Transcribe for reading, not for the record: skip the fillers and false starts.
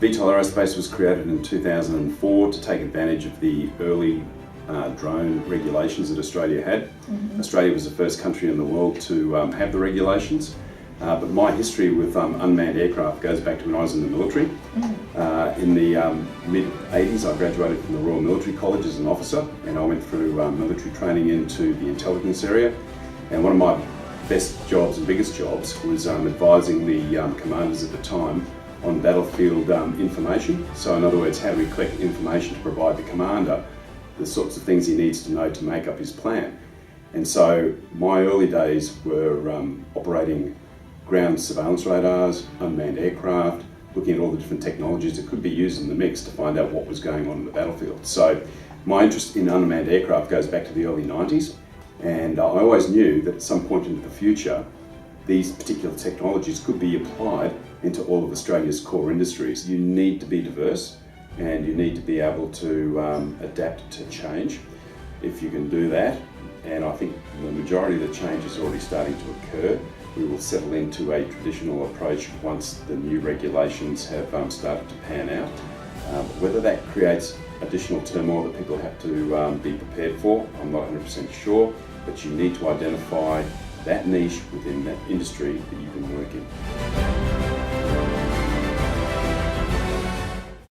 V Tol Aerospace was created in 2004 to take advantage of the early drone regulations that Australia had. Australia was the first country in the world to have the regulations, but my history with unmanned aircraft goes back to when I was in the military. In the mid-80s I graduated from the Royal Military College as an officer, and I went through military training into the intelligence area, and one of my best jobs and biggest jobs was advising the commanders at the time on battlefield information. So in other words, how do we collect information to provide the commander the sorts of things he needs to know to make up his plan. And so my early days were operating ground surveillance radars, unmanned aircraft, looking at all the different technologies that could be used in the mix to find out what was going on in the battlefield. So my interest in unmanned aircraft goes back to the early 90s, and I always knew that at some point into the future these particular technologies could be applied into all of Australia's core industries. You need to be diverse, and you need to be able to adapt to change. If you can do that, and I think the majority of the change is already starting to occur, we will settle into a traditional approach once the new regulations have started to pan out. Whether that creates additional turmoil that people have to be prepared for, I'm not 100% sure, but you need to identify that niche within that industry that you can work in.